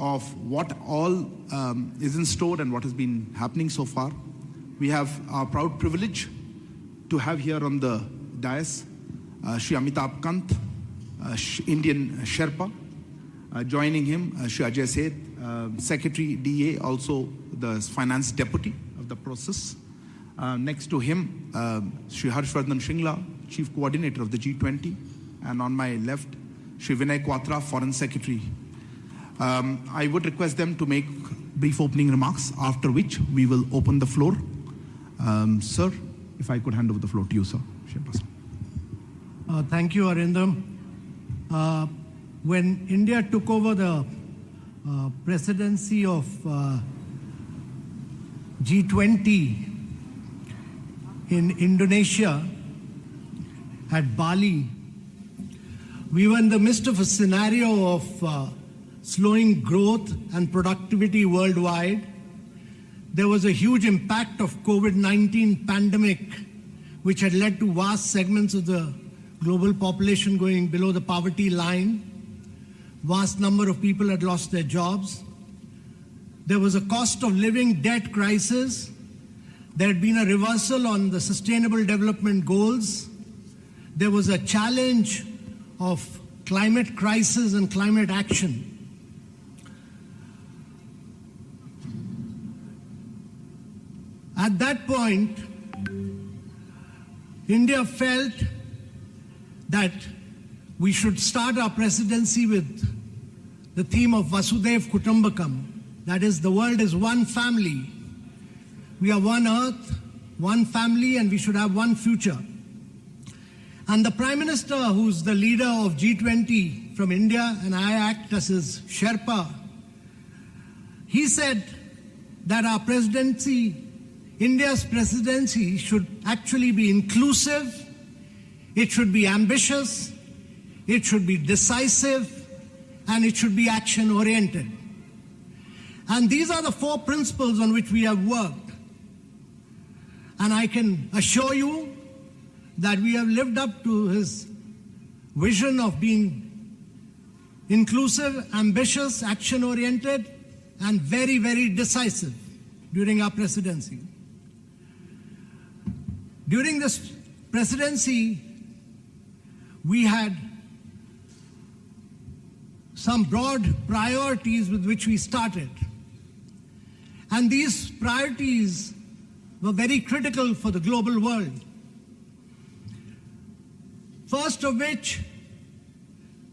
of what all is in store and what has been happening so far. We have our proud privilege to have here on the dais Shri Amitabh Kant, Indian Sherpa. Joining him, Shri Ajay Seth, Secretary DA, also the Finance Deputy of the process. Next to him, Shri Harshvardhan Shringla, Chief Coordinator of the G20. And on my left, Shri Vinay Quatra, Foreign Secretary. I would request them to make brief opening remarks, after which we will open the floor. Sir, if I could hand over the floor to you, sir. Thank you, Arindam. When India took over the presidency of G20 in Indonesia at Bali, we were in the midst of a scenario of slowing growth and productivity worldwide. There was a huge impact of COVID-19 pandemic, which had led to vast segments of the global population going below the poverty line. Vast number of people had lost their jobs. There was a cost of living debt crisis. There had been a reversal on the Sustainable Development Goals. There was a challenge of climate crisis and climate action. At that point, India felt that we should start our presidency with the theme of Vasudhaiva Kutumbakam. That is, the world is one family. We are one earth, one family, and we should have one future. And the Prime Minister, who's the leader of G20 from India, and I act as his Sherpa, he said that our presidency, India's presidency, should actually be inclusive, it should be ambitious, it should be decisive, and it should be action-oriented. And these are the 4 principles on which we have worked. And I can assure you that we have lived up to his vision of being inclusive, ambitious, action-oriented, and very, very decisive during our presidency. During this presidency, we had some broad priorities with which we started. And these priorities were very critical for the global world. First of which,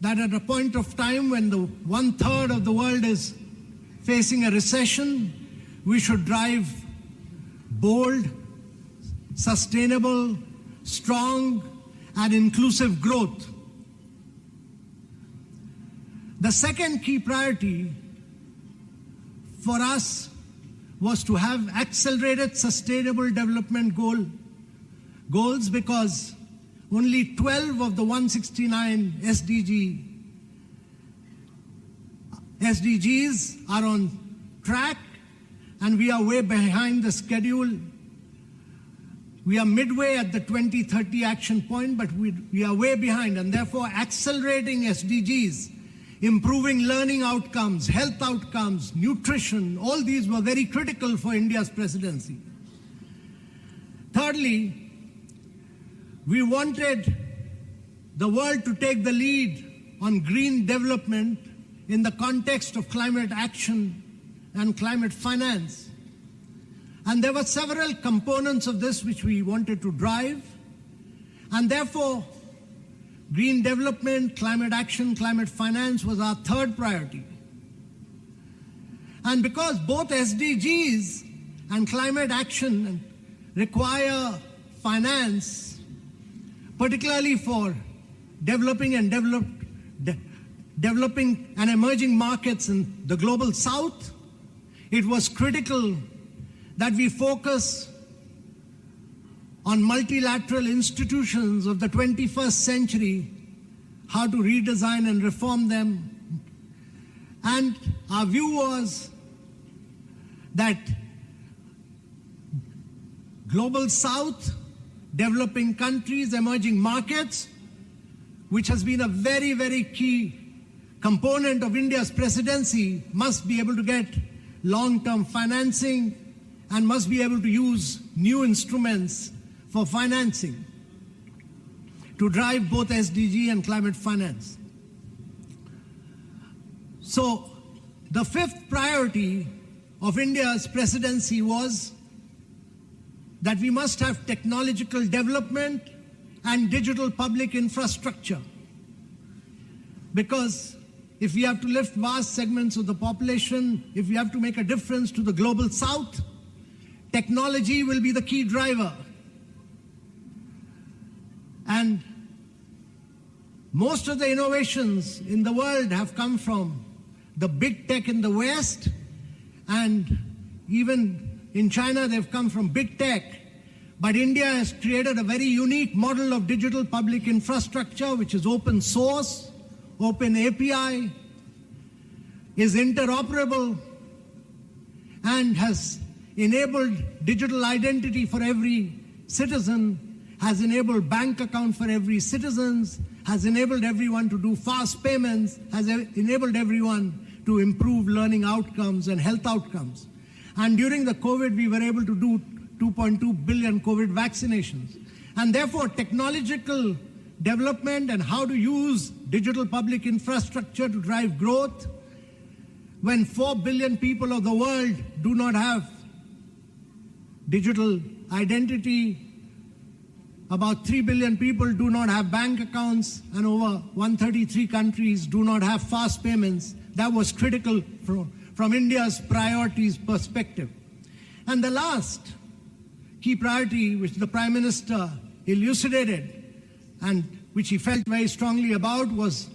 that at a point of time when the 1/3 of the world is facing a recession, we should drive bold, sustainable, strong, and inclusive growth. The second key priority for us was to have accelerated sustainable development goals, because only 12 of the 169 SDGs are on track, and we are way behind the schedule. We are midway at the 2030 action point, but we are way behind, and therefore accelerating SDGs, improving learning outcomes, health outcomes, nutrition, all these were very critical for India's presidency. Thirdly, we wanted the world to take the lead on green development in the context of climate action and climate finance. And there were several components of this which we wanted to drive, and therefore green development, climate action, climate finance was our third priority. And because both SDGs and climate action require finance, particularly for developing and emerging markets in the global south, it was critical that we focus on multilateral institutions of the 21st century, how to redesign and reform them. And our view was that global south, developing countries, emerging markets, which has been a very, very key component of India's presidency must be able to get long-term financing and must be able to use new instruments for financing to drive both SDG and climate finance. So the fifth priority of India's presidency was that we must have technological development and digital public infrastructure. Because if we have to lift vast segments of the population, if we have to make a difference to the global south, technology will be the key driver. And most of the innovations in the world have come from the big tech in the West, and even in China they've come from big tech. But India has created a very unique model of digital public infrastructure, which is open source, open API, is interoperable, and has enabled digital identity for every citizen, has enabled bank account for every citizen, has enabled everyone to do fast payments, has enabled everyone to improve learning outcomes and health outcomes. And during the COVID, we were able to do 2.2 billion COVID vaccinations. And therefore, technological development and how to use digital public infrastructure to drive growth, when 4 billion people of the world do not have digital identity, about 3 billion people do not have bank accounts, and over 133 countries do not have fast payments. That was critical from India's priorities perspective. And the last key priority, which the Prime Minister elucidated and which he felt very strongly about, was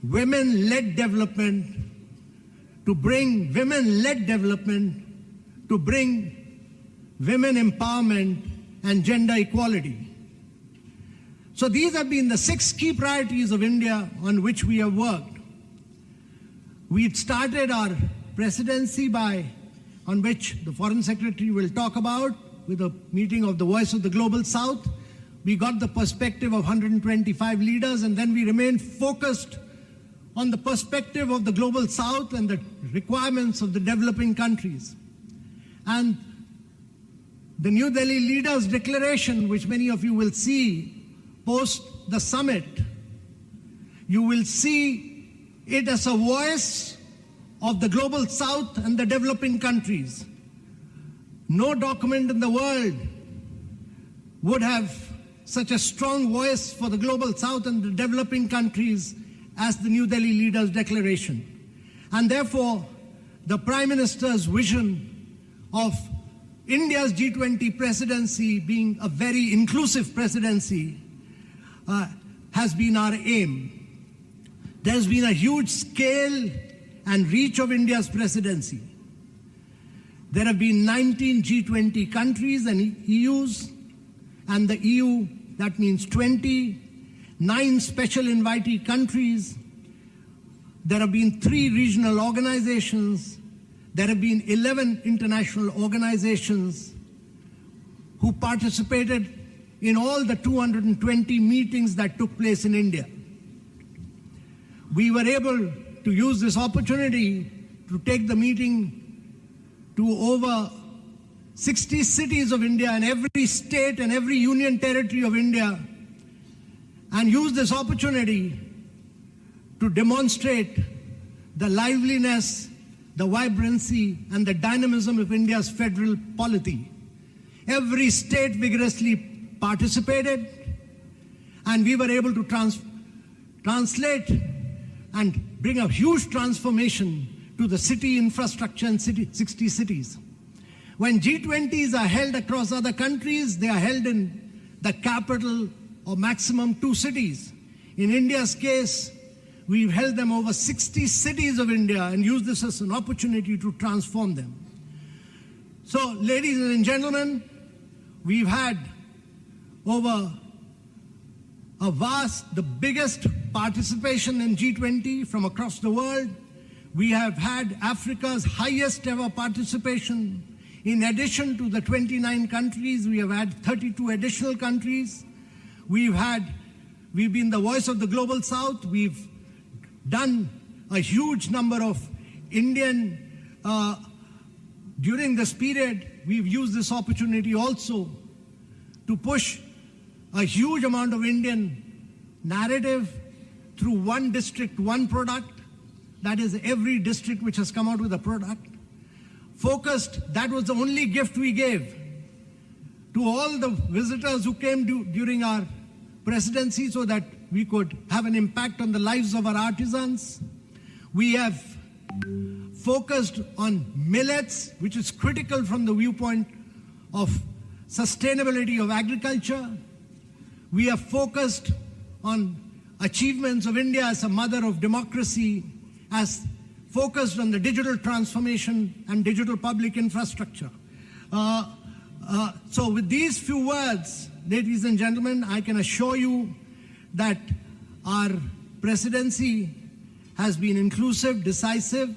women-led development, to bring women-led development, to bring women empowerment and gender equality. So these have been the 6 key priorities of India on which we have worked. We started our presidency on which the Foreign Secretary will talk about, with a meeting of the Voice of the Global South. We got the perspective of 125 leaders, and then we remained focused on the perspective of the Global South and the requirements of the developing countries. And the New Delhi Leaders' Declaration, which many of you will see post the summit, you will see it as a voice of the Global South and the developing countries. No document in the world would have such a strong voice for the Global South and the developing countries as the New Delhi Leaders' Declaration. And therefore, the Prime Minister's vision of India's G20 presidency being a very inclusive presidency has been our aim. There's been a huge scale and reach of India's presidency. There have been 19 G20 countries and EUs, and the EU, that means 20, 9 special invitee countries. There have been 3 regional organizations. There have been 11 international organizations who participated in all the 220 meetings that took place in India. We were able to use this opportunity to take the meeting to over 60 cities of India and every state and every union territory of India, and use this opportunity to demonstrate the liveliness, the vibrancy, and the dynamism of India's federal polity. Every state vigorously participated, and we were able to translate and bring a huge transformation to the city infrastructure in 60 cities. When G20s are held across other countries, they are held in the capital or maximum 2 cities. In India's case, we've held them over 60 cities of India and used this as an opportunity to transform them. So, ladies and gentlemen, we've had over the biggest participation in G20 from across the world. We have had Africa's highest ever participation. In addition to the 29 countries, we have had 32 additional countries. We've been the voice of the Global South. We've done a huge number of Indian, during this period, we've used this opportunity also to push a huge amount of Indian narrative through one district, one product. That is every district which has come out with a product. Focused, that was the only gift we gave to all the visitors who came during our presidency so that we could have an impact on the lives of our artisans. We have focused on millets, which is critical from the viewpoint of sustainability of agriculture. We have focused on achievements of India as a mother of democracy, as focused on the digital transformation and digital public infrastructure. So with these few words, ladies and gentlemen, I can assure you that our presidency has been inclusive, decisive,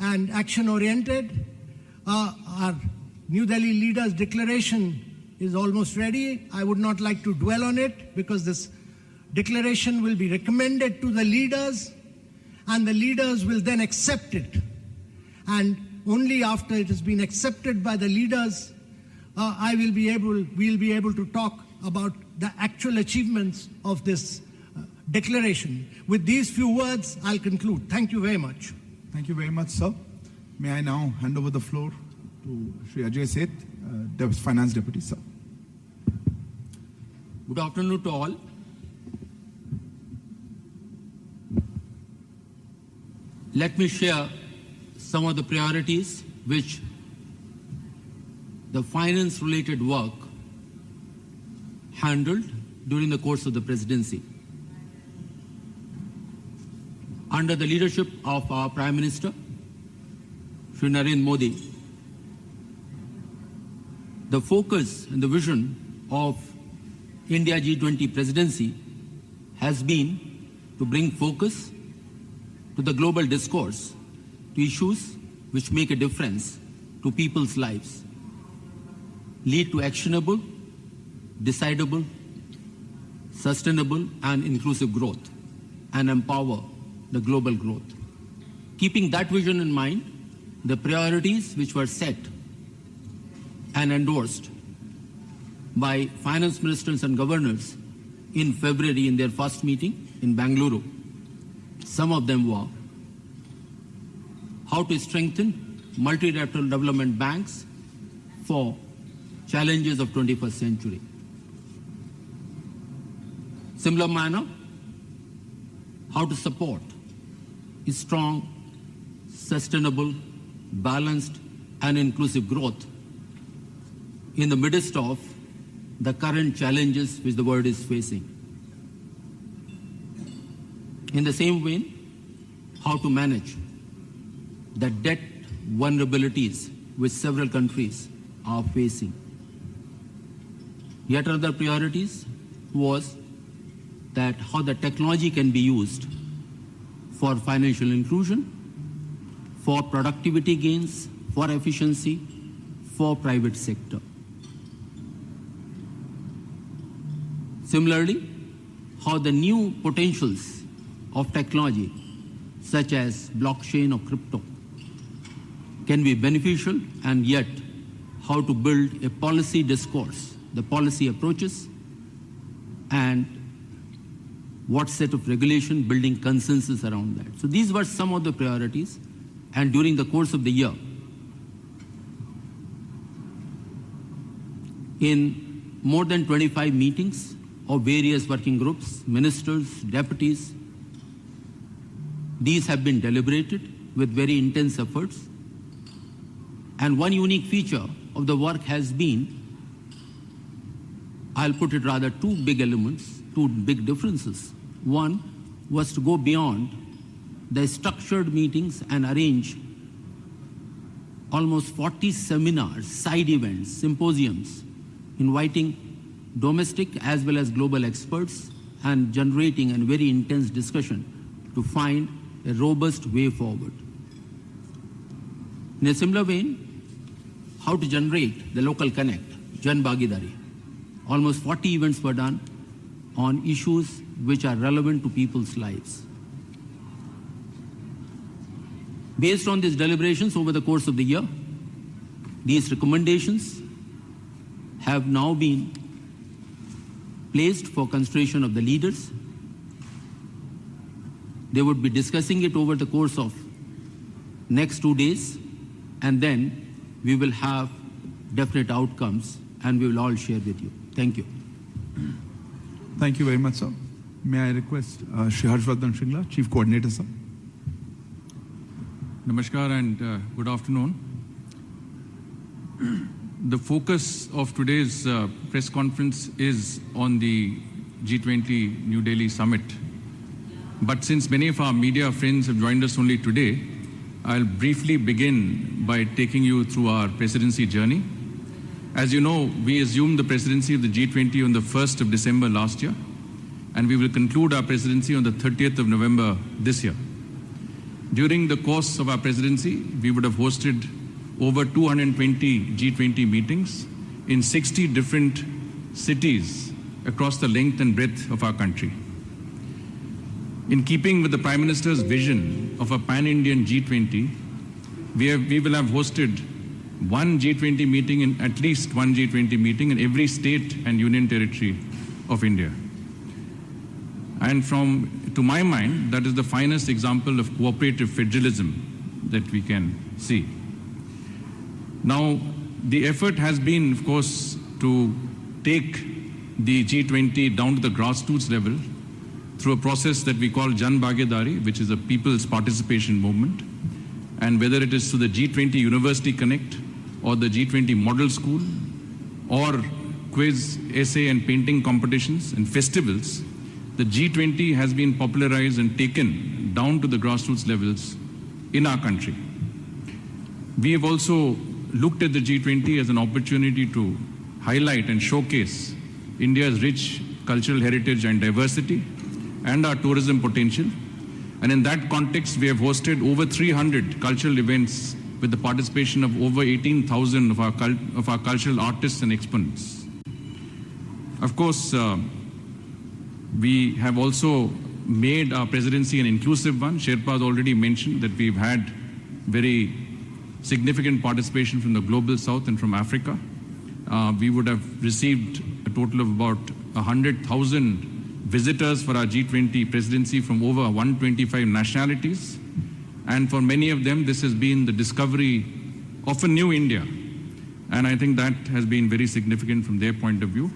and action-oriented. Our New Delhi leaders' declaration is almost ready. I would not like to dwell on it because this declaration will be recommended to the leaders and the leaders will then accept it. And only after it has been accepted by the leaders, we'll be able to talk about the actual achievements of this declaration. With these few words, I'll conclude. Thank you very much. Thank you very much, sir. May I now hand over the floor to Shri Ajay Seth, Finance Deputy, sir. Good afternoon to all. Let me share some of the priorities which the finance-related work handled during the course of the presidency. Under the leadership of our Prime Minister, Shri Narendra Modi, the focus and the vision of India G20 presidency has been to bring focus to the global discourse, to issues which make a difference to people's lives, lead to actionable, decidable, sustainable and inclusive growth, and empower the global growth. Keeping that vision in mind, the priorities which were set and endorsed by finance ministers and governors in February in their first meeting in Bangalore, some of them were how to strengthen multilateral development banks for challenges of 21st century. Similar manner, how to support a strong, sustainable, balanced and inclusive growth in the midst of the current challenges which the world is facing. In the same vein, how to manage the debt vulnerabilities which several countries are facing. Yet another priorities was that how the technology can be used for financial inclusion, for productivity gains, for efficiency, for private sector. Similarly, how the new potentials of technology, such as blockchain or crypto, can be beneficial, and yet how to build a policy discourse, the policy approaches, and what set of regulation, building consensus around that. So these were some of the priorities, and during the course of the year, in more than 25 meetings of various working groups, ministers, deputies, these have been deliberated with very intense efforts. And one unique feature of the work has been, I'll put it rather two big elements, two big differences. One was to go beyond the structured meetings and arrange almost 40 seminars, side events, symposiums, inviting domestic as well as global experts and generating a very intense discussion to find a robust way forward. In a similar vein, how to generate the local connect, Jan Bhagidari. Almost 40 events were done on issues which are relevant to people's lives. Based on these deliberations over the course of the year, these recommendations have now been placed for consideration of the leaders. They would be discussing it over the course of next 2 days, and then we will have definite outcomes and we will all share with you. Thank you. Thank you very much, sir. May I request Shri Harshvardhan Shringla, Chief Coordinator, sir. Namaskar and good afternoon. The focus of today's press conference is on the G20 New Delhi Summit. But since many of our media friends have joined us only today, I'll briefly begin by taking you through our presidency journey. As you know, we assumed the presidency of the G20 on the 1st of December last year, and we will conclude our presidency on the 30th of November this year. During the course of our presidency, we would have hosted over 220 G20 meetings in 60 different cities across the length and breadth of our country. In keeping with the Prime Minister's vision of a pan-Indian G20, we will have hosted one G20 meeting in at least one G20 meeting in every state and union territory of India. And to my mind, that is the finest example of cooperative federalism that we can see. Now, the effort has been, of course, to take the G20 down to the grassroots level through a process that we call Jan Bhagiyadari, which is a people's participation movement. And whether it is through the G20 University Connect or the G20 Model School or quiz, essay and painting competitions and festivals, the G20 has been popularized and taken down to the grassroots levels in our country. We have also looked at the G20 as an opportunity to highlight and showcase India's rich cultural heritage and diversity and our tourism potential. And in that context, we have hosted over 300 cultural events with the participation of over 18,000 of our cultural artists and exponents. Of course, we have also made our presidency an inclusive one. Sherpa has already mentioned that we've had very significant participation from the Global South and from Africa. We would have received a total of about 100,000 visitors for our G20 presidency from over 125 nationalities. And for many of them, this has been the discovery of a new India. And I think that has been very significant from their point of view.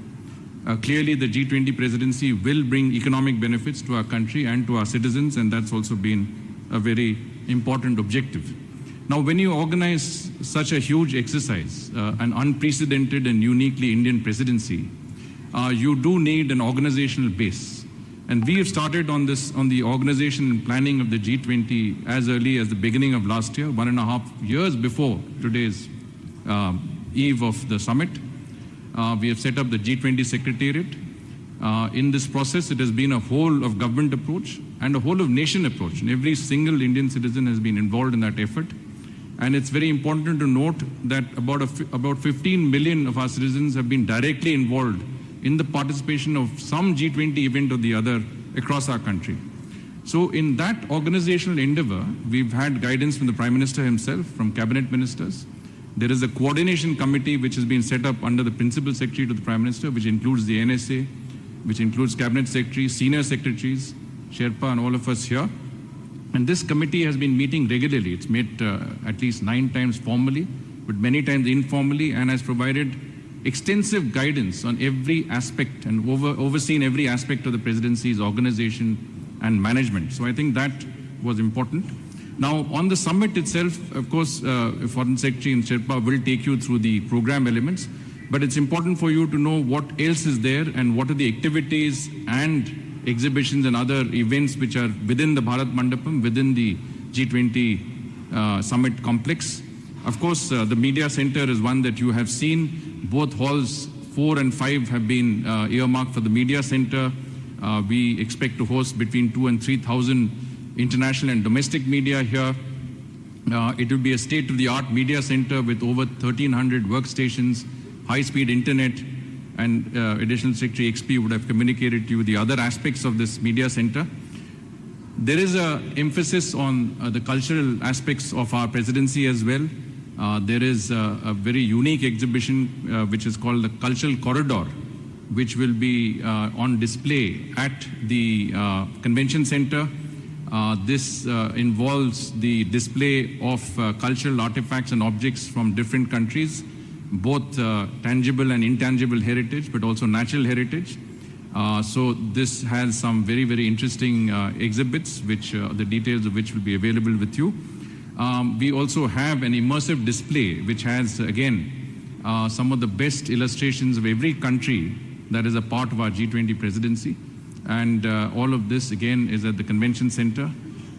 Clearly, the G20 presidency will bring economic benefits to our country and to our citizens, and that's also been a very important objective. Now, when you organize such a huge exercise, an unprecedented and uniquely Indian presidency, you do need an organizational base. And we have started on the organization and planning of the G20 as early as the beginning of last year, 1.5 years before today's eve of the summit. We have set up the G20 Secretariat. In this process, it has been a whole of government approach and a whole of nation approach. And every single Indian citizen has been involved in that effort. And it's very important to note that about 15 million of our citizens have been directly involved in the participation of some G20 event or the other across our country. So in that organizational endeavor, we've had guidance from the Prime Minister himself, from cabinet ministers. There is a coordination committee which has been set up under the Principal Secretary to the Prime Minister, which includes the NSA, which includes cabinet secretaries, senior secretaries, Sherpa and all of us here. And this committee has been meeting regularly. It's met at least 9 times formally, but many times informally, and has provided extensive guidance on every aspect and overseen every aspect of the presidency's organization and management. So I think that was important. Now, on the summit itself, of course, Foreign Secretary and Sherpa will take you through the program elements, but it's important for you to know what else is there and what are the activities and exhibitions and other events which are within the Bharat Mandapam, within the G20 Summit complex. Of course, the media center is one that you have seen. Both halls 4 and 5 have been earmarked for the media center. We expect to host between 2,000 and 3,000 international and domestic media here. It will be a state-of-the-art media center with over 1,300 workstations, high-speed internet, and Additional Secretary XP would have communicated to you the other aspects of this media center. There is an emphasis on the cultural aspects of our presidency as well. There is a very unique exhibition which is called the Cultural Corridor, which will be on display at the Convention Center. This involves the display of cultural artifacts and objects from different countries, both tangible and intangible heritage, but also natural heritage. So this has some very, very interesting exhibits, which the details of which will be available with you. We also have an immersive display, which has, again, some of the best illustrations of every country that is a part of our G20 presidency. And all of this, again, is at the Convention Center.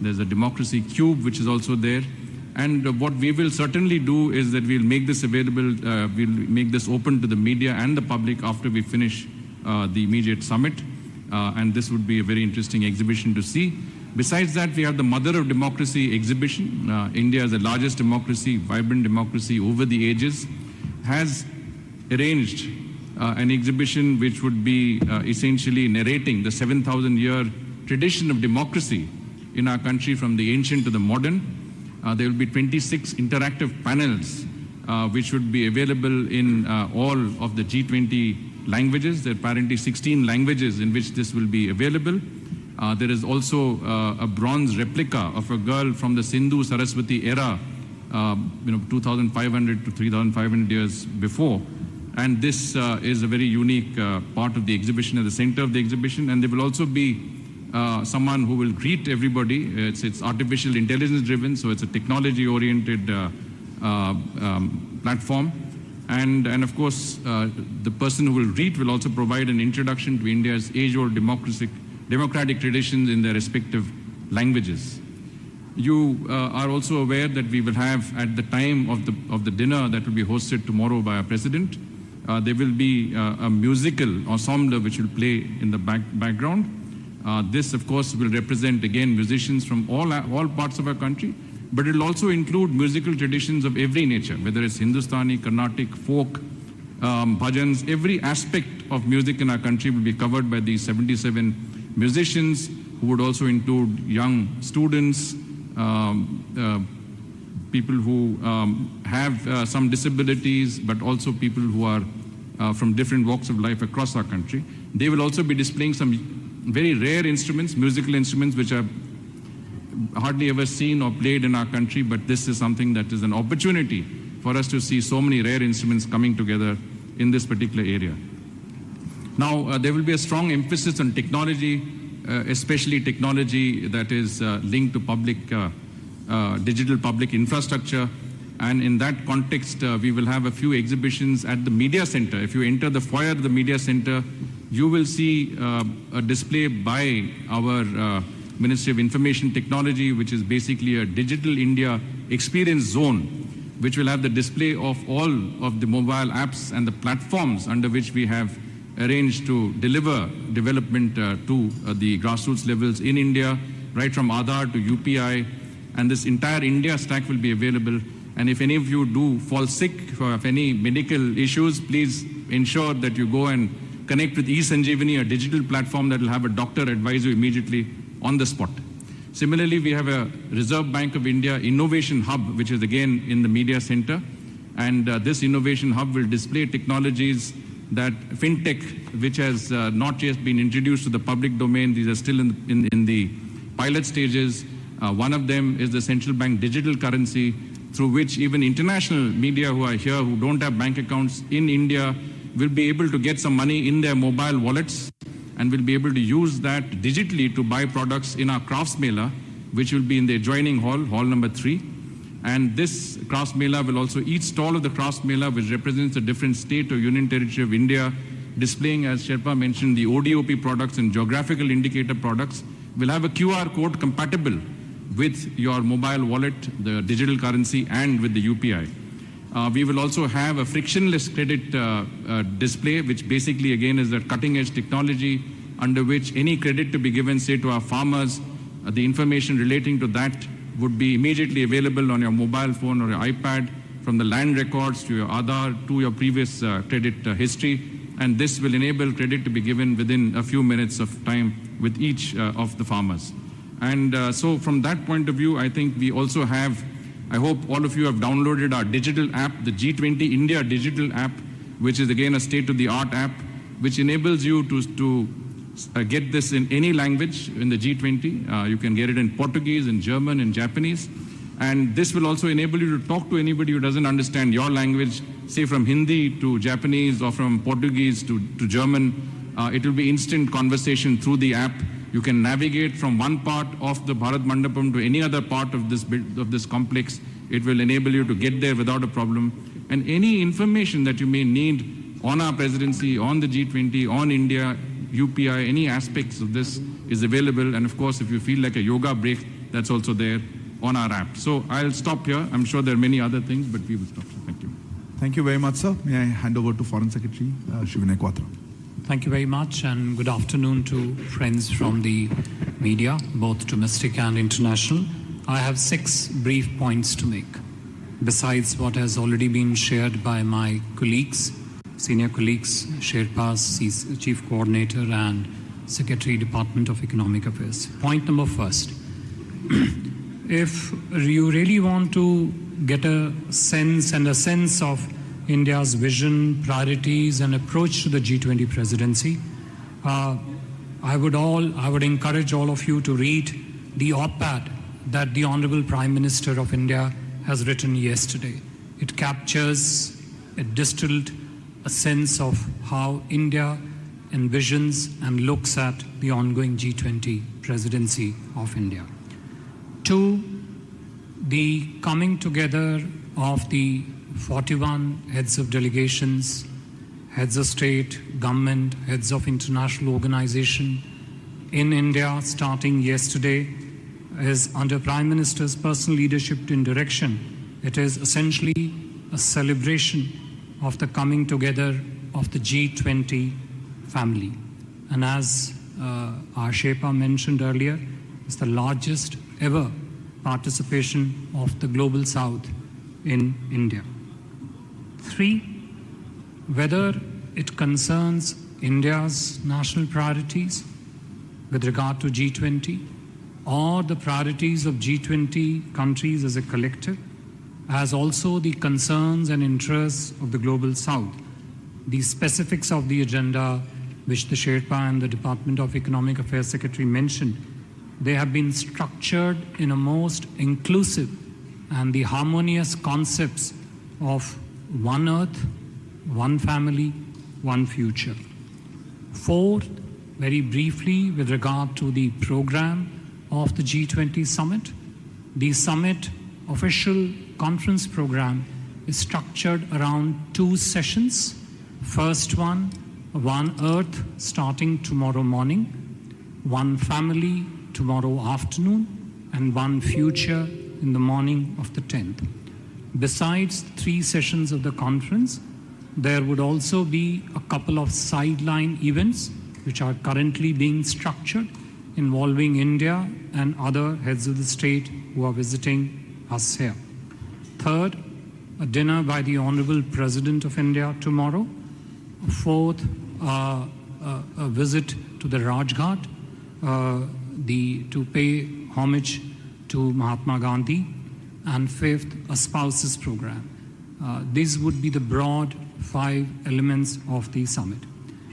There's a Democracy Cube, which is also there. And what we will certainly do is that we'll make this available, we'll make this open to the media and the public after we finish the immediate summit. And this would be a very interesting exhibition to see. Besides that, we have the Mother of Democracy exhibition. India is the largest democracy, vibrant democracy over the ages, has arranged an exhibition which would be essentially narrating the 7,000-year tradition of democracy in our country from the ancient to the modern. There will be 26 interactive panels which would be available in all of the G20 languages. There are apparently 16 languages in which this will be available. There is also a bronze replica of a girl from the Sindhu Saraswati era, 2,500 to 3,500 years before. And this is a very unique part of the exhibition, at the center of the exhibition. And there will also be someone who will greet everybody. It's artificial intelligence driven, so it's a technology oriented platform. And of course, the person who will greet will also provide an introduction to India's age-old democratic traditions in their respective languages. You are also aware that we will have, at the time of the dinner that will be hosted tomorrow by our President, there will be a musical ensemble which will play in the background. This, of course, will represent, again, musicians from all parts of our country, but it will also include musical traditions of every nature, whether it's Hindustani, Carnatic, folk, bhajans. Every aspect of music in our country will be covered by these 77 musicians, who would also include young students, people who have some disabilities, but also people who are from different walks of life across our country. They will also be displaying some very rare instruments, musical instruments, which are hardly ever seen or played in our country, but this is something that is an opportunity for us to see so many rare instruments coming together in this particular area. Now, there will be a strong emphasis on technology, especially technology that is linked to public digital public infrastructure. And in that context, we will have a few exhibitions at the Media Center. If you enter the foyer of the Media Center, you will see a display by our Ministry of Information Technology, which is basically a Digital India Experience Zone, which will have the display of all of the mobile apps and the platforms under which we have arranged to deliver development to the grassroots levels in India, right from Aadhaar to UPI. And this entire India stack will be available. And if any of you do fall sick or have any medical issues, please ensure that you go and connect with eSanjeevani, a digital platform that will have a doctor advise you immediately on the spot. Similarly, we have a Reserve Bank of India Innovation Hub, which is again in the Media Center. And this Innovation Hub will display technologies that fintech, which has not yet been introduced to the public domain. These are still in the pilot stages. One of them is the central bank digital currency, through which even international media who are here, who don't have bank accounts in India, will be able to get some money in their mobile wallets and will be able to use that digitally to buy products in our Crafts Mela, which will be in the adjoining hall, hall number 3. And this Crafts Mela will also, each stall of the Crafts Mela, which represents a different state or union territory of India, displaying, as Sherpa mentioned, the ODOP products and geographical indicator products, will have a QR code compatible with your mobile wallet, the digital currency, and with the UPI. We will also have a frictionless credit display, which basically, again, is a cutting-edge technology under which any credit to be given, say, to our farmers, the information relating to that would be immediately available on your mobile phone or your iPad, from the land records to your Aadhaar to your previous credit history. And this will enable credit to be given within a few minutes of time with each of the farmers. And so from that point of view, I think we also have, I hope all of you have downloaded our digital app, the G20 India digital app, which is again a state-of-the-art app, which enables you to get this in any language in the G20. You can get it in Portuguese, in German, in Japanese. And this will also enable you to talk to anybody who doesn't understand your language, say from Hindi to Japanese or from Portuguese to German. It will be instant conversation through the app. You can navigate from one part of the Bharat Mandapam to any other part of this complex. It will enable you to get there without a problem. And any information that you may need on our presidency, on the G20, on India, UPI, any aspects of this is available. And of course, if you feel like a yoga break, that's also there on our app. So I'll stop here. I'm sure there are many other things, but we will stop here. Thank you. Thank you very much, sir. May I hand over to Foreign Secretary Shivinay Quatra. Thank you very much, and good afternoon to friends from the media, both domestic and international. I have 6 brief points to make, besides what has already been shared by my colleagues, senior colleagues, Sherpas, Chief Coordinator and Secretary, Department of Economic Affairs. Point number first, if you really want to get a sense of India's vision, priorities and approach to the G20 presidency, I would encourage all of you to read the op-ed that the Honorable Prime Minister of India has written yesterday. It captures, it distilled a sense of how India envisions and looks at the ongoing G20 presidency of India. 2, the coming together of the 41 heads of delegations, heads of state, government, heads of international organization in India starting yesterday is under Prime Minister's personal leadership and direction. It is essentially a celebration of the coming together of the G20 family. And as our Sherpa mentioned earlier, it's the largest ever participation of the Global South in India. 3, whether it concerns India's national priorities with regard to G20 or the priorities of G20 countries as a collective, as also the concerns and interests of the Global South. The specifics of the agenda which the Sherpa and the Department of Economic Affairs Secretary mentioned, they have been structured in a most inclusive and the harmonious concepts of one earth, one family, one future. 4, very briefly with regard to the program of the G20 Summit, the summit official conference program is structured around 2 sessions. First one Earth starting tomorrow morning, one family tomorrow afternoon, and one future in the morning of the 10th. Besides 3 sessions of the conference, there would also be a couple of sideline events which are currently being structured involving India and other heads of the state who are visiting us here. 3rd, a dinner by the Honorable President of India tomorrow. 4th, a visit to the Rajghat to pay homage to Mahatma Gandhi. And 5th, a spouses program. These would be the broad 5 elements of the summit.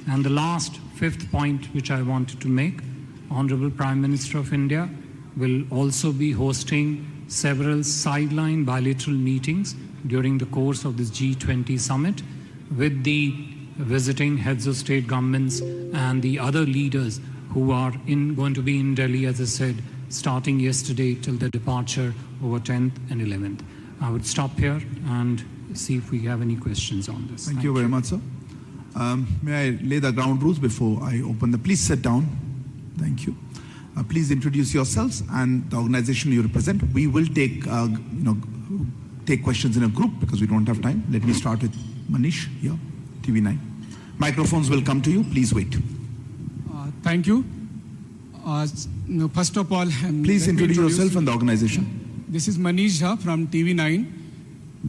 And the last 5th point which I wanted to make, Honorable Prime Minister of India will also be hosting several sideline bilateral meetings during the course of this G20 summit with the visiting heads of state governments and the other leaders who are going to be in Delhi, as I said, starting yesterday till the departure over 10th and 11th. I would stop here and see if we have any questions on this. Thank you very much, sir. May I lay the ground rules before I open the... Please sit down. Thank you. Please introduce yourselves and the organization you represent. We will take, take questions in a group because we don't have time. Let me start with Manish here, TV9. Microphones will come to you. Please wait. Thank you. First of all, please introduce yourself and the organization. This is Manish Jha from TV9.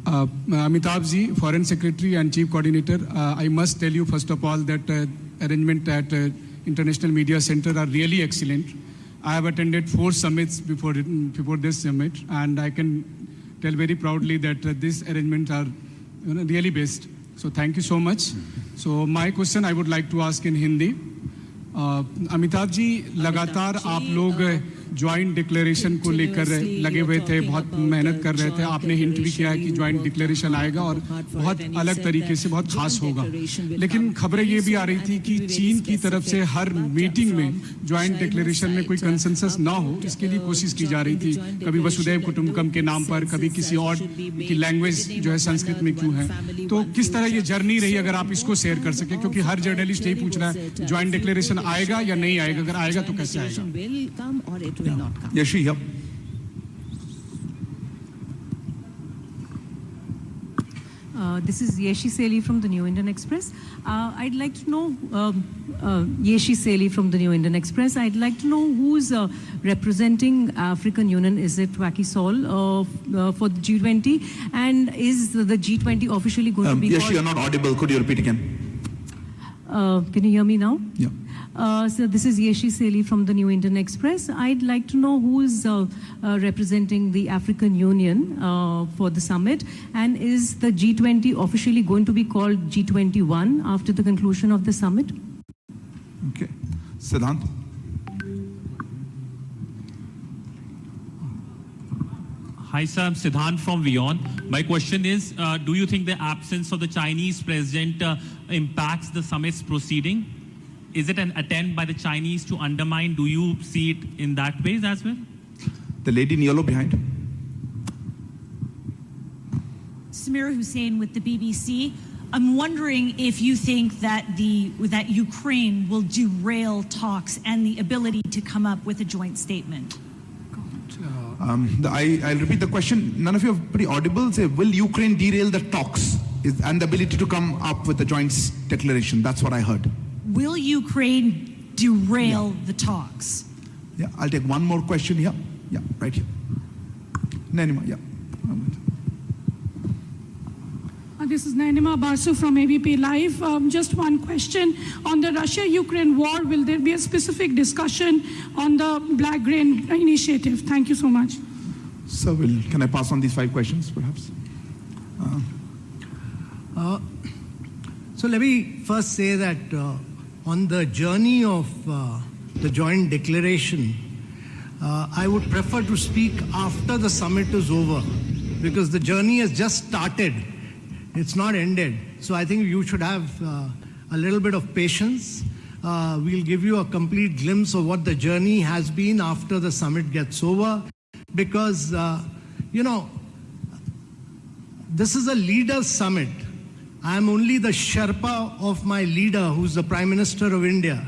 Amitabh Ji, Foreign Secretary and Chief Coordinator. I must tell you first of all that arrangement at International Media Center are really excellent. I have attended 4 summits before this summit, and I can tell very proudly that these arrangements are really best. So thank you so much. So my question I would like to ask in Hindi. Amitabh ji, लगातार आप लोग joint declaration को लेकर लगे हुए थे, बहुत मेहनत कर रहे थे. आपने हिंट भी किया है कि ज्वाइंट डिक्लेरेशन आएगा और बहुत अलग तरीके से बहुत खास होगा. लेकिन खबरें ये भी आ रही थी कि चीन की तरफ से हर मीटिंग में ज्वाइंट डिक्लेरेशन में कोई कंसेंसस ना हो, इसके लिए कोशिश की जा रही थी. कभी वसुधैव कुटुंबकम के नाम पर, कभी किसी और की लैंग्वेज जो है संस्कृत में क्यों है. तो किस तरह ये जर्नी रही, अगर आप इसको शेयर कर सके, क्योंकि हर जर्नलिस्ट यही पूछ रहा है ज्वाइंट डिक्लेरेशन आएगा या नहीं आएगा, अगर आएगा तो कैसे आएगा. Yeshi, yeah. This is Yeshi Seli from the New Indian Express. I'd like to know, Yeshi Seli from the New Indian Express, I'd like to know who's representing African Union. Is it Wacky Sol for the G20? And is the G20 officially going to be Yeshi, you're not audible. Could you repeat again? Can you hear me now? Yeah. So this is Yeshi Seli from the New Indian Express. I'd like to know who is representing the African Union for the summit, and is the G20 officially going to be called G21 after the conclusion of the summit? Okay. Siddhant? Hi sir, I'm Siddhant from WION. My question is, do you think the absence of the Chinese president impacts the summit's proceeding? Is it an attempt by the Chinese to undermine? Do you see it in that way as well? The lady in yellow behind. Samira Hussain with the BBC. I'm wondering if you think that that Ukraine will derail talks and the ability to come up with a joint statement. I'll repeat the question. None of you are pretty audible. Say, will Ukraine derail the talks and the ability to come up with a joint declaration? That's what I heard. Will Ukraine derail the talks? Yeah, I'll take one more question here. Yeah, right here. Nainima, yeah. This is Nainima Barsu from ABP Live. Just one question. On the Russia-Ukraine war, will there be a specific discussion on the Black Grain Initiative? Thank you so much. So, can I pass on these 5 questions, perhaps? So let me first say that on the journey of the joint declaration, I would prefer to speak after the summit is over, because the journey has just started. It's not ended. So I think you should have a little bit of patience. We'll give you a complete glimpse of what the journey has been after the summit gets over, because, this is a leaders' summit. I am only the Sherpa of my leader, who's the Prime Minister of India.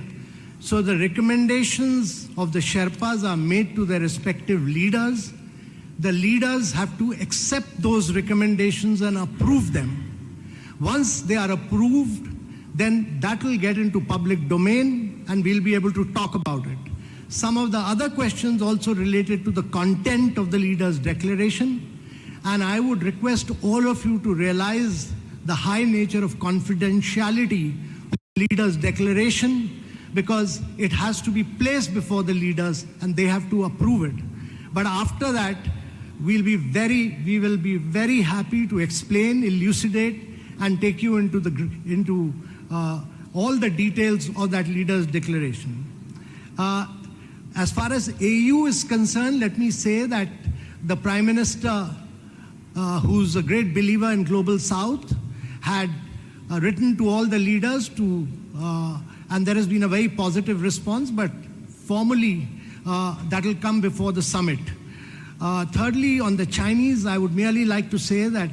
So the recommendations of the Sherpas are made to their respective leaders. The leaders have to accept those recommendations and approve them. Once they are approved, then that will get into public domain and we'll be able to talk about it. Some of the other questions also related to the content of the leaders' declaration. And I would request all of you to realize the high nature of confidentiality of the leaders' declaration, because it has to be placed before the leaders and they have to approve it. But after that, we will be very happy to explain, elucidate, and take you into all the details of that leaders' declaration. As far as AU is concerned, let me say that the Prime Minister, who's a great believer in Global South, had written to all the leaders and there has been a very positive response, but formally that will come before the summit. Thirdly, on the Chinese, I would merely like to say that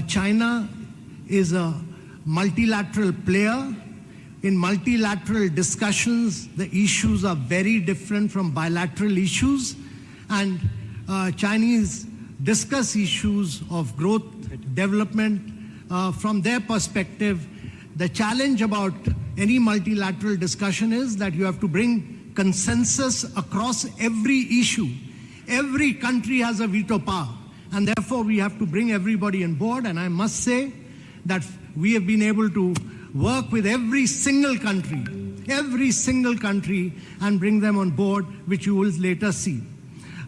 China is a multilateral player. In multilateral discussions, the issues are very different from bilateral issues, and Chinese discuss issues of growth, development from their perspective. The challenge about any multilateral discussion is that you have to bring consensus across every issue. Every country has a veto power, and therefore we have to bring everybody on board. And I must say that we have been able to work with every single country every single country and bring them on board, which you will later see.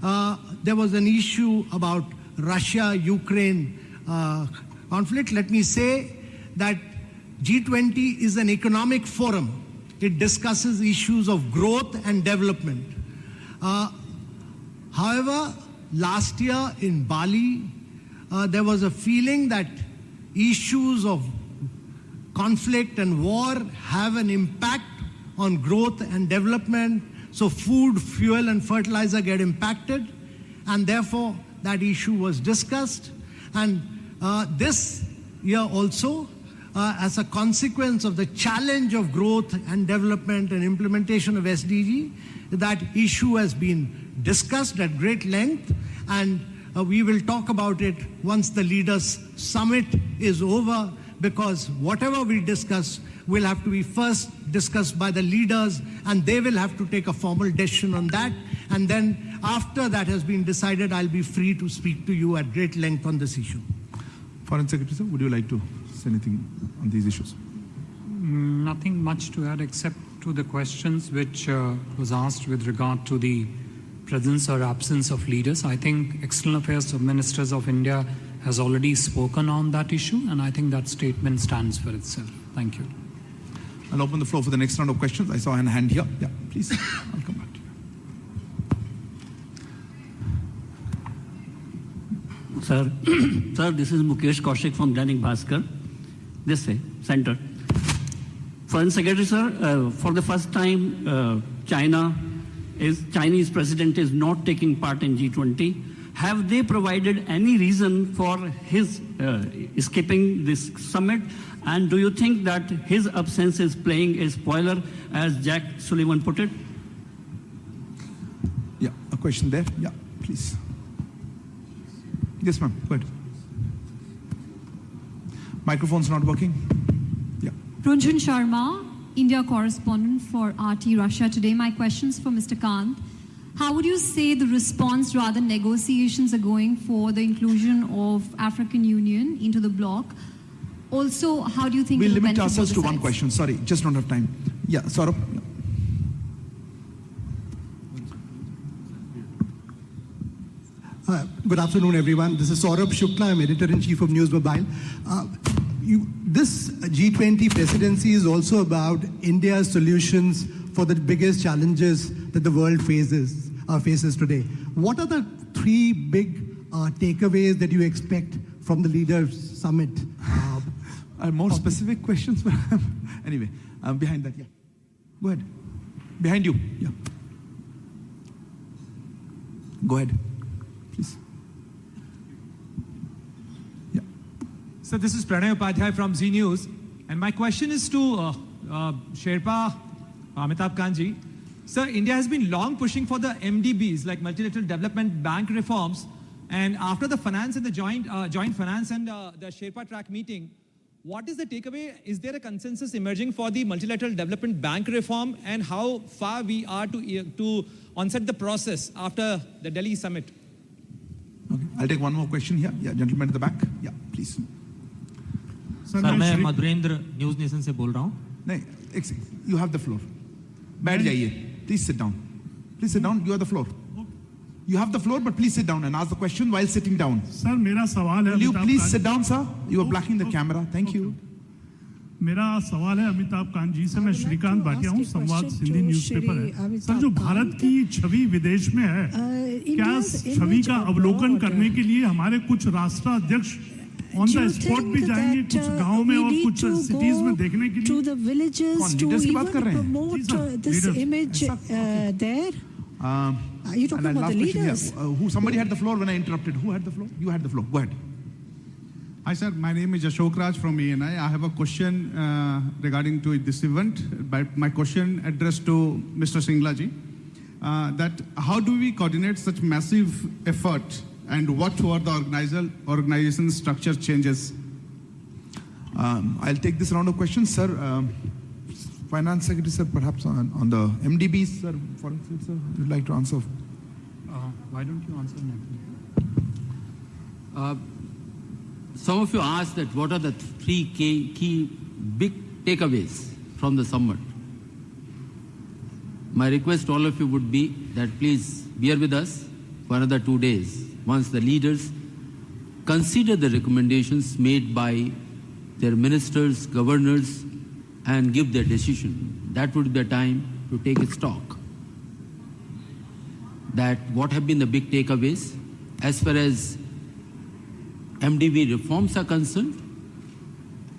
There was an issue about Russia-Ukraine conflict. Let me say that G20 is an economic forum. It discusses issues of growth and development. However, last year in Bali, there was a feeling that issues of conflict and war have an impact on growth and development. So food, fuel, and fertilizer get impacted, and therefore that issue was discussed. And this year also, as a consequence of the challenge of growth and development and implementation of SDG, that issue has been discussed at great length, and we will talk about it once the Leaders Summit is over, because whatever we discuss will have to be first discussed by the leaders, and they will have to take a formal decision on that. And then after that has been decided, I'll be free to speak to you at great length on this issue. Foreign Secretary, sir, would you like to say anything on these issues? Nothing much to add except to the questions which was asked with regard to the presence or absence of leaders. I think External Affairs Ministers of India has already spoken on that issue, and I think that statement stands for itself. Thank you. I'll open the floor for the next round of questions. I saw a hand here. Yeah, please. I'll come back to you. Sir, sir, this is Mukesh Kaushik from Dainik Bhaskar. This way, center. Foreign Secretary, sir, for the first time, Chinese president is not taking part in G20. Have they provided any reason for his skipping this summit? And do you think that his absence is playing a spoiler, as Jack Sullivan put it? Yeah, a question there. Yeah, please. Yes, ma'am. Go ahead. Microphone's not working. Yeah. Runjhun Sharma, India correspondent for RT Russia Today. My question's for Mr. Kant. How would you say the response, rather negotiations, are going for the inclusion of African Union into the bloc? Also, how do you think we'll it will limit benefit ourselves both to one sides? question. Sorry, just don't have time. Yeah, Saurabh. Good afternoon, everyone. This is Saurabh Shukla. I'm editor-in-chief of News Mobile. This G20 presidency is also about India's solutions for the biggest challenges that the world faces today. What are the three big takeaways that you expect from the Leaders Summit? More specific questions? Anyway, behind that, yeah. Go ahead. Behind you, yeah. Go ahead, please. Yeah. So this is Pranay Upadhyay from Z News, and my question is to Sherpa Amitabh Kanji. Sir, India has been long pushing for the MDBs, like multilateral development bank reforms, and after the finance and the joint finance and the Sherpa track meeting, what is the takeaway? Is there a consensus emerging for the multilateral development bank reform, and how far we are to onset the process after the Delhi summit? Okay, I'll take one more question here. Yeah, gentleman at the back. Yeah, please. Sir मैं Madhurendra news nation से बोल रहा हूँ. नहीं, you have the floor. बैठ जाइए. Please sit down. Please sit down. You have the floor. You have the floor, but please sit down and ask the question while sitting down. Sir मेरा सवाल है. Will you please sit down, sir? You are blocking the camera. Thank you. मेरा सवाल है अमिताभ कांत जी से. मैं श्रीकांत भाटिया हूँ, संवाद सिंधी न्यूज़पेपर है. सर जो भारत की छवि विदेश में है, क्या छवि का अवलोकन करने के लिए हमारे कुछ राष्ट्राध्यक्ष on the spot भी जाएंगे कुछ गांव में और कुछ सिटीज में देखने के लिए? To the villages to even promote this image there. Are you talking about the leaders? Somebody had the floor when I interrupted. Who had the floor? You had the floor. Go ahead. Hi, sir. My name is Ashok Raj from ENI. I have a question regarding to this event. My question addressed to Mr. Singla ji. That how do we coordinate such massive effort, and what were the organization structure changes? I'll take this round of questions, sir. Finance Secretary, sir, perhaps on the MDBs, sir, Foreign Secretary, sir, you'd like to answer? Why don't you answer next? Some of you asked that what are the three key big takeaways from the summit. My request to all of you would be that please bear with us for another 2 days. Once the leaders consider the recommendations made by their ministers, governors, and give their decision, that would be the time to take a stock. That what have been the big takeaways as far as MDB reforms are concerned,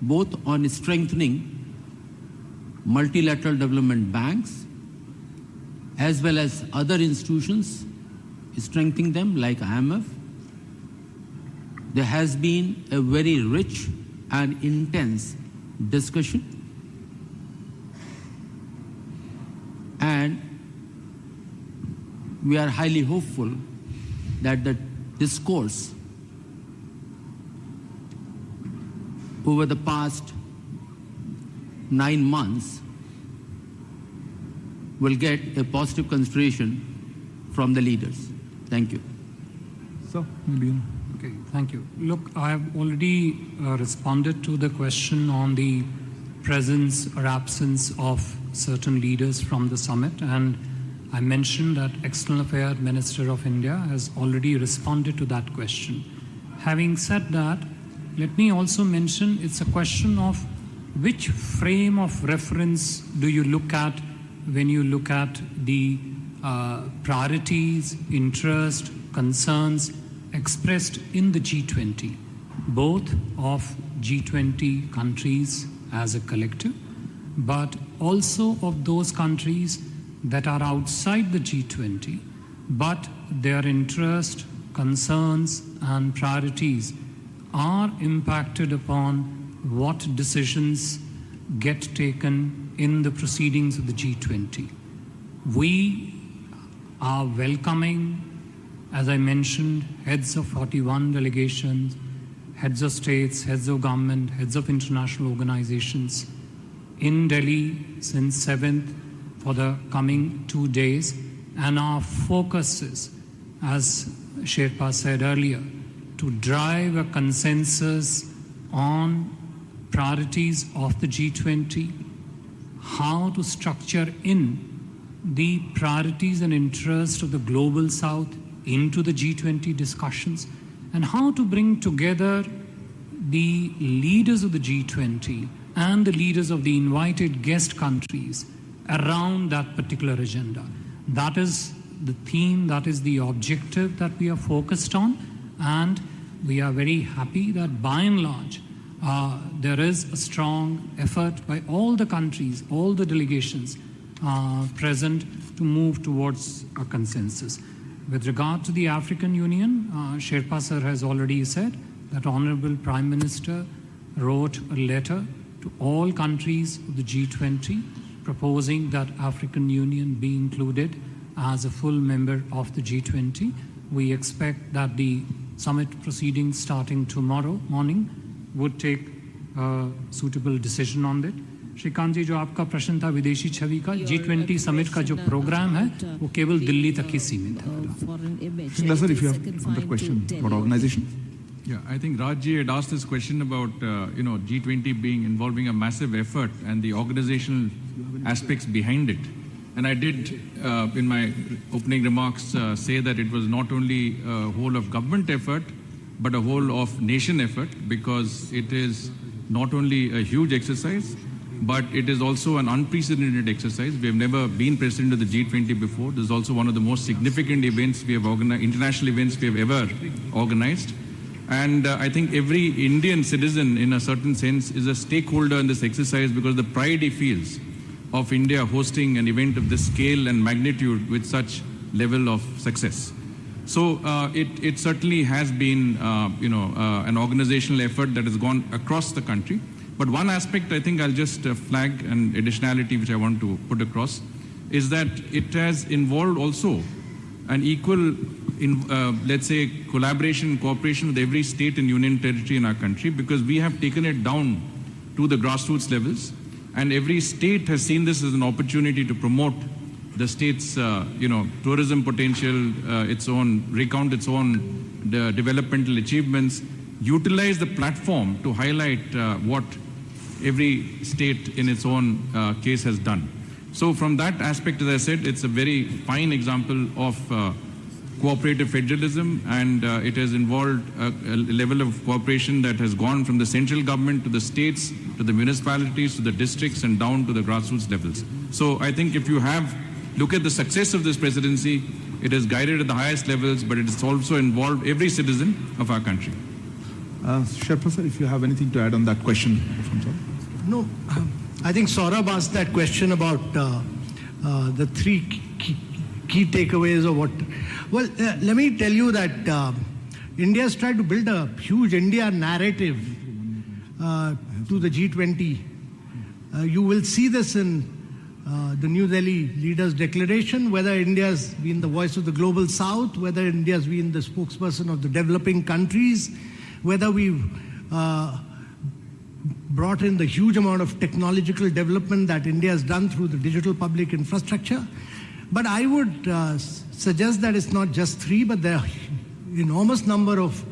both on strengthening multilateral development banks as well as other institutions, strengthening them like IMF. There has been a very rich and intense discussion, and we are highly hopeful that the discourse over the past 9 months will get a positive consideration from the leaders. Thank you. So, okay, thank you. Look, I have already responded to the question on the presence or absence of certain leaders from the summit, and I mentioned that External Affairs Minister of India has already responded to that question. Having said that, let me also mention it's a question of which frame of reference do you look at when you look at the priorities, interest, concerns expressed in the G20, both of G20 countries as a collective, but also of those countries that are outside the G20, but their interest, concerns, and priorities are impacted upon what decisions get taken in the proceedings of the G20. We are welcoming, as I mentioned, heads of 41 delegations, heads of states, heads of government, heads of international organizations in Delhi since 7th for the coming 2 days. And our focus is, as Sherpa said earlier, to drive a consensus on priorities of the G20, how to structure in the priorities and interests of the global south into the G20 discussions, and how to bring together the leaders of the G20 and the leaders of the invited guest countries around that particular agenda. That is the theme, that is the objective that we are focused on, and we are very happy that by and large there is a strong effort by all the countries, all the delegations present to move towards a consensus. With regard to the African Union, Sherpa sir has already said that Honorable Prime Minister wrote a letter to all countries of the G20 proposing that African Union be included as a full member of the G20. We expect that the summit proceedings starting tomorrow morning would take a suitable decision on it. Shrikant जी, जो आपका प्रश्न था विदेशी छवि का, G20 summit का जो programme है वो केवल दिल्ली तक ही सीमित है. Sir, if you have another question about organization. Yeah, I think Rajji had asked this question about G20 being involving a massive effort and the organizational aspects behind it. And I did, in my opening remarks, say that it was not only a whole of government effort, but a whole of nation effort, because it is not only a huge exercise, but it is also an unprecedented exercise. We have never been president of the G20 before. This is also one of the most significant events we have organized, international events we have ever organized. And I think every Indian citizen, in a certain sense, is a stakeholder in this exercise, because the pride he feels of India hosting an event of this scale and magnitude with such level of success. So it certainly has been, an organizational effort that has gone across the country. But one aspect I think I'll just flag, an additionality which I want to put across, is that it has involved also an equal, let's say, collaboration, cooperation with every state and union territory in our country, because we have taken it down to the grassroots levels, and every state has seen this as an opportunity to promote the state's, tourism potential, recount its own developmental achievements, utilize the platform to highlight what every state in its own case has done. So from that aspect, as I said, it's a very fine example of cooperative federalism, and it has involved a level of cooperation that has gone from the central government to the states, to the municipalities, to the districts, and down to the grassroots levels. So I think if you look at the success of this presidency, it is guided at the highest levels, but it has also involved every citizen of our country. Sherpa sir, if you have anything to add on that question. No, I think Saurabh asked that question about the three key takeaways or what. Well, let me tell you that India has tried to build a huge India narrative to the G20. You will see this in the New Delhi Leaders' Declaration, whether India has been the voice of the Global South, whether India has been the spokesperson of the developing countries, whether we've brought in the huge amount of technological development that India has done through the digital public infrastructure. But I would suggest that it's not just three, but there are enormous number of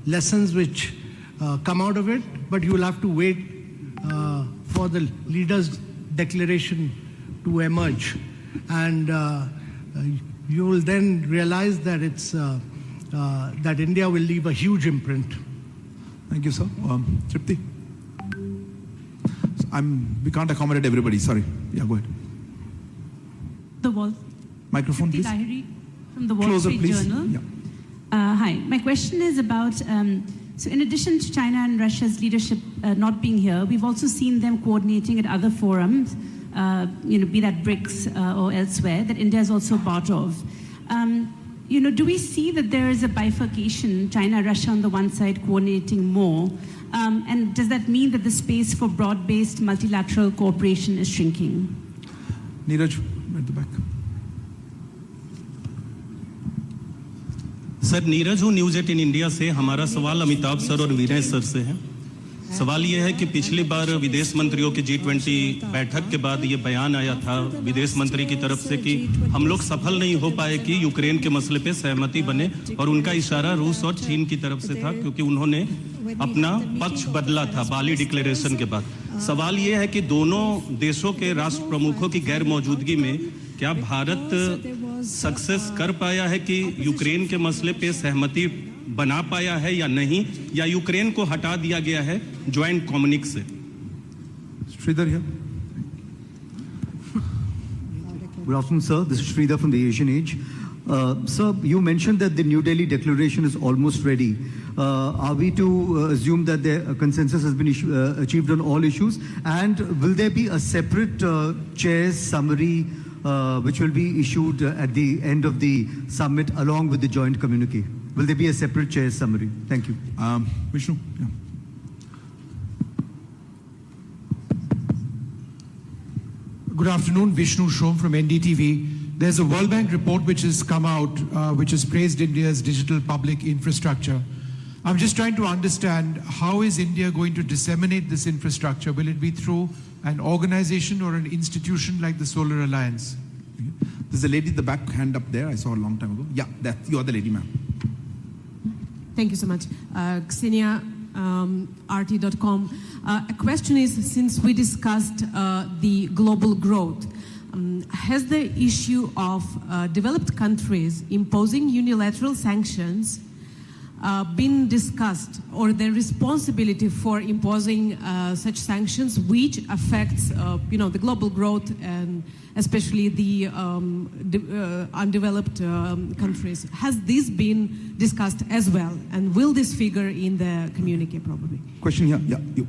lessons which come out of it. But you will have to wait for the Leaders' Declaration to emerge. And you will then realize that it's that India will leave a huge imprint. Thank you, sir. Tripti? We can't accommodate everybody, sorry. Yeah, go ahead. The Wall. Microphone, Tripti please. Lahiri from the Wall Closer, Street please. Journal. Yeah. Hi, my question is about, so in addition to China and Russia's leadership not being here, we've also seen them coordinating at other forums, be that BRICS or elsewhere, that India is also part of. Do we see that there is a bifurcation, China, Russia on the one side coordinating more? And does that mean that the space for broad-based multilateral cooperation is shrinking? Neeraj, at the back. Sir Neeraj हूँ news 18 India से। हमारा सवाल Amitabh sir और विनय sir से है। सवाल ये है कि पिछली बार विदेश मंत्रियों की G20 बैठक के बाद ये बयान आया था विदेश मंत्री की तरफ से कि हम लोग सफल नहीं हो पाए कि यूक्रेन के मसले पे सहमति बने, और उनका इशारा रूस और चीन की तरफ से था क्योंकि उन्होंने अपना पक्ष बदला था बाली डिक्लेरेशन के बाद। सवाल ये है कि दोनों देशों के राष्ट्र प्रमुखों की गैर मौजूदगी में क्या भारत सक्सेस कर पाया है कि यूक्रेन के मसले पे सहमति बना पाया है या नहीं, या यूक्रेन को हटा दिया गया है ज्वाइंट कम्युनिक से? Sridhar here. Good afternoon, sir. This is Sridhar from the Asian Age. Sir, you mentioned that the New Delhi Declaration is almost ready. Are we to assume that the consensus has been achieved on all issues? And will there be a separate chair's summary which will be issued at the end of the summit along with the joint communique? Will there be a separate chair's summary? Thank you. Vishnu? Yeah. Good afternoon, Vishnu Shom from NDTV. There's a World Bank report which has come out which has praised India's digital public infrastructure. I'm just trying to understand, how is India going to disseminate this infrastructure? Will it be through an organization or an institution like the Solar Alliance? There's a lady at the back, hand up there. I saw a long time ago. Yeah, you're the lady, ma'am. Thank you so much. Ksenia, RT.com. A question is, since we discussed the global growth, has the issue of developed countries imposing unilateral sanctions been discussed, or their responsibility for imposing such sanctions which affects the global growth and especially the undeveloped countries? Has this been discussed as well, and will this figure in the communique probably? Question here. Yeah, you.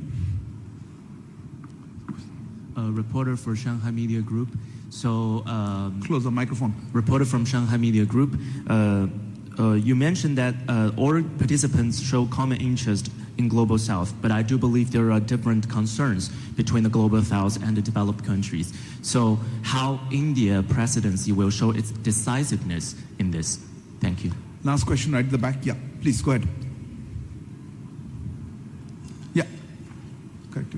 Reporter for Shanghai Media Group. So close the microphone. Reporter from Shanghai Media Group. You mentioned that all participants show common interest in Global South, but I do believe there are different concerns between the Global South and the developed countries. So how India presidency will show its decisiveness in this? Thank you. Last question right at the back. Yeah, please go ahead. Yeah. Correct.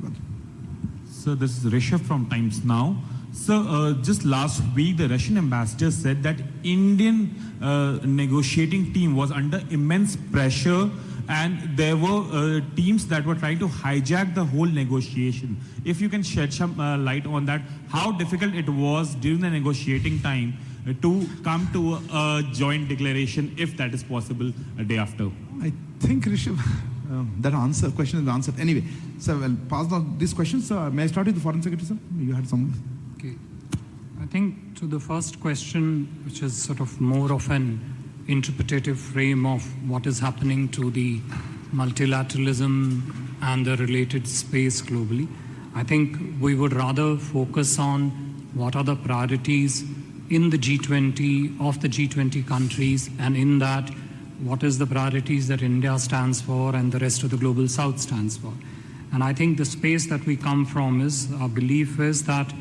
So this is Rishabh from Times Now. So just last week, the Russian ambassador said that Indian negotiating team was under immense pressure and there were teams that were trying to hijack the whole negotiation. If you can shed some light on that, how difficult it was during the negotiating time to come to a joint declaration, if that is possible, a day after. I think, Rishabh, that question is answered. Anyway, so I'll pass on these questions. May I start with the Foreign Secretary, sir? You had some. Okay. I think to the first question, which is sort of more of an interpretative frame of what is happening to the multilateralism and the related space globally, I think we would rather focus on what are the priorities in the G20, of the G20 countries, and in that, what is the priorities that India stands for and the rest of the global south stands for. And I think the space that we come from is, our belief is that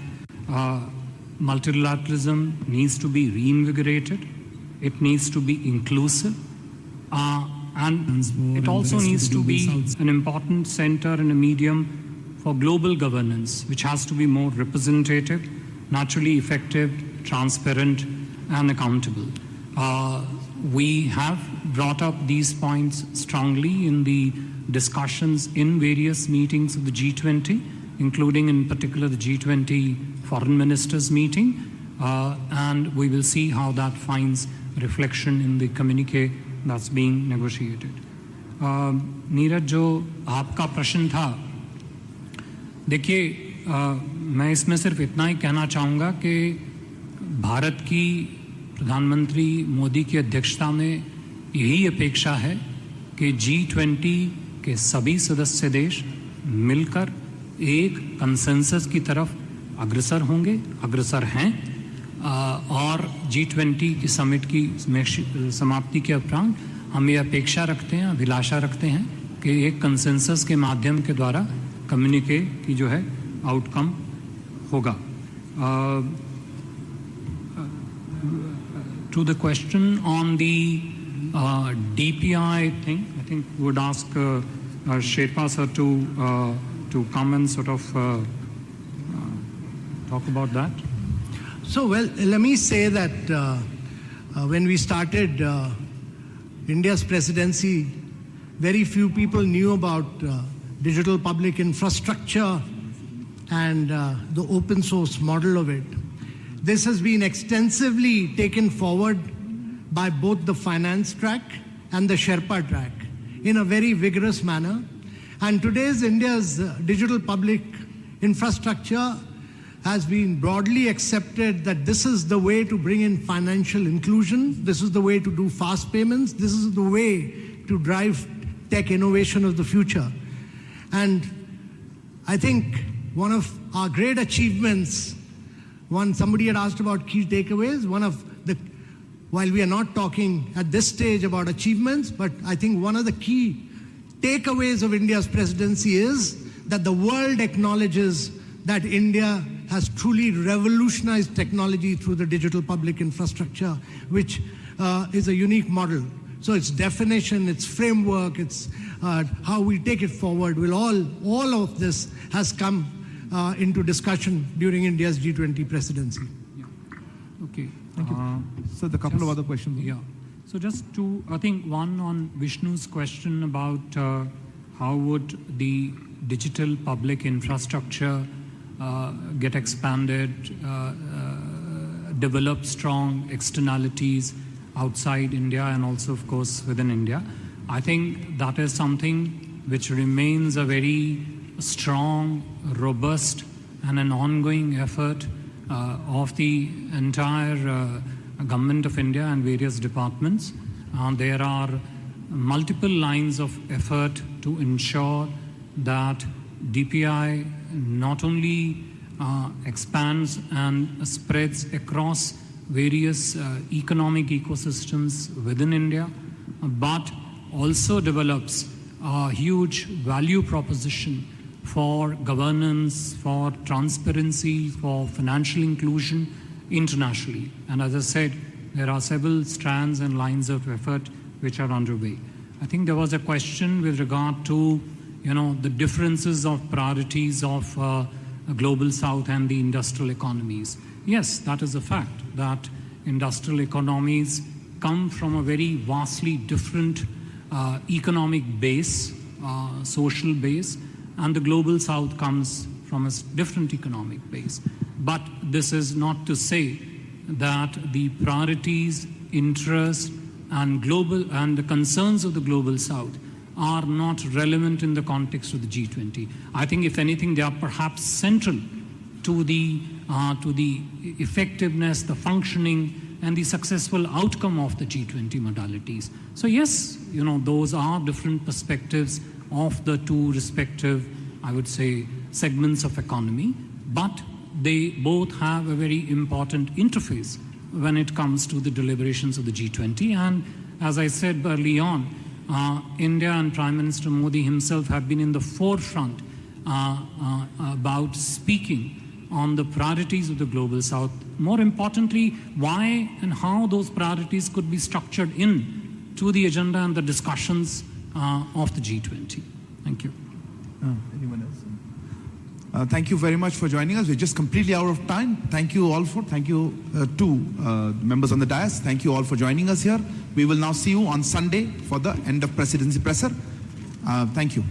multilateralism needs to be reinvigorated, it needs to be inclusive, and it also needs to be an important center and a medium for global governance, which has to be more representative, naturally effective, transparent, and accountable. We have brought up these points strongly in the discussions in various meetings of the G20, including in particular the G20 Foreign Ministers meeting, and we will see how that finds reflection in the communique that's being negotiated. Neeraj, जो आपका प्रश्न था, देखिए, मैं इसमें सिर्फ इतना ही कहना चाहूँगा कि भारत की प्रधानमंत्री मोदी की अध्यक्षता में यही अपेक्षा है कि G20 के सभी सदस्य देश मिलकर एक कंसेंसस की तरफ अग्रसर होंगे, अग्रसर हैं, और G20 की समिट की समाप्ति के उपरांत हम ये अपेक्षा रखते हैं, अभिलाषा रखते हैं कि एक कंसेंसस के माध्यम के द्वारा कम्युनिके की जो है आउटकम होगा. To the question on the DPI thing, I think we would ask Sherpa sir to come and sort of talk about that. So, well, let me say that when we started India's presidency, very few people knew about digital public infrastructure and the open source model of it. This has been extensively taken forward by both the finance track and the Sherpa track in a very vigorous manner. And today's India's digital public infrastructure has been broadly accepted that this is the way to bring in financial inclusion, this is the way to do fast payments, this is the way to drive tech innovation of the future. And I think one of our great achievements, somebody had asked about key takeaways, while we are not talking at this stage about achievements, but I think one of the key takeaways of India's presidency is that the world acknowledges that India has truly revolutionized technology through the digital public infrastructure, which is a unique model. So its definition, its framework, its how we take it forward, all of this has come into discussion during India's G20 presidency. Yeah. Okay. Thank you. So the couple of other questions. Yeah. So just two, I think one on Vishnu's question about how would the digital public infrastructure get expanded, develop strong externalities outside India and also, of course, within India. I think that is something which remains a very strong, robust, and an ongoing effort of the entire government of India and various departments. There are multiple lines of effort to ensure that DPI not only expands and spreads across various economic ecosystems within India, but also develops a huge value proposition for governance, for transparency, for financial inclusion internationally. And as I said, there are several strands and lines of effort which are underway. I think there was a question with regard to, the differences of priorities of global south and the industrial economies. Yes, that is a fact, that industrial economies come from a very vastly different economic base, social base, and the global south comes from a different economic base. But this is not to say that the priorities, interests, and the concerns of the global south are not relevant in the context of the G20. I think, if anything, they are perhaps central to the effectiveness, the functioning, and the successful outcome of the G20 modalities. So yes, those are different perspectives of the two respective, I would say, segments of economy, but they both have a very important interface when it comes to the deliberations of the G20. And as I said early on, India and Prime Minister Modi himself have been in the forefront about speaking on the priorities of the global south. More importantly, why and how those priorities could be structured in to the agenda and the discussions of the G20. Thank you. Anyone else? Thank you very much for joining us. We're just completely out of time. Thank you all thank you to members on the dais. Thank you all for joining us here. We will now see you on Sunday for the end of presidency presser. Thank you.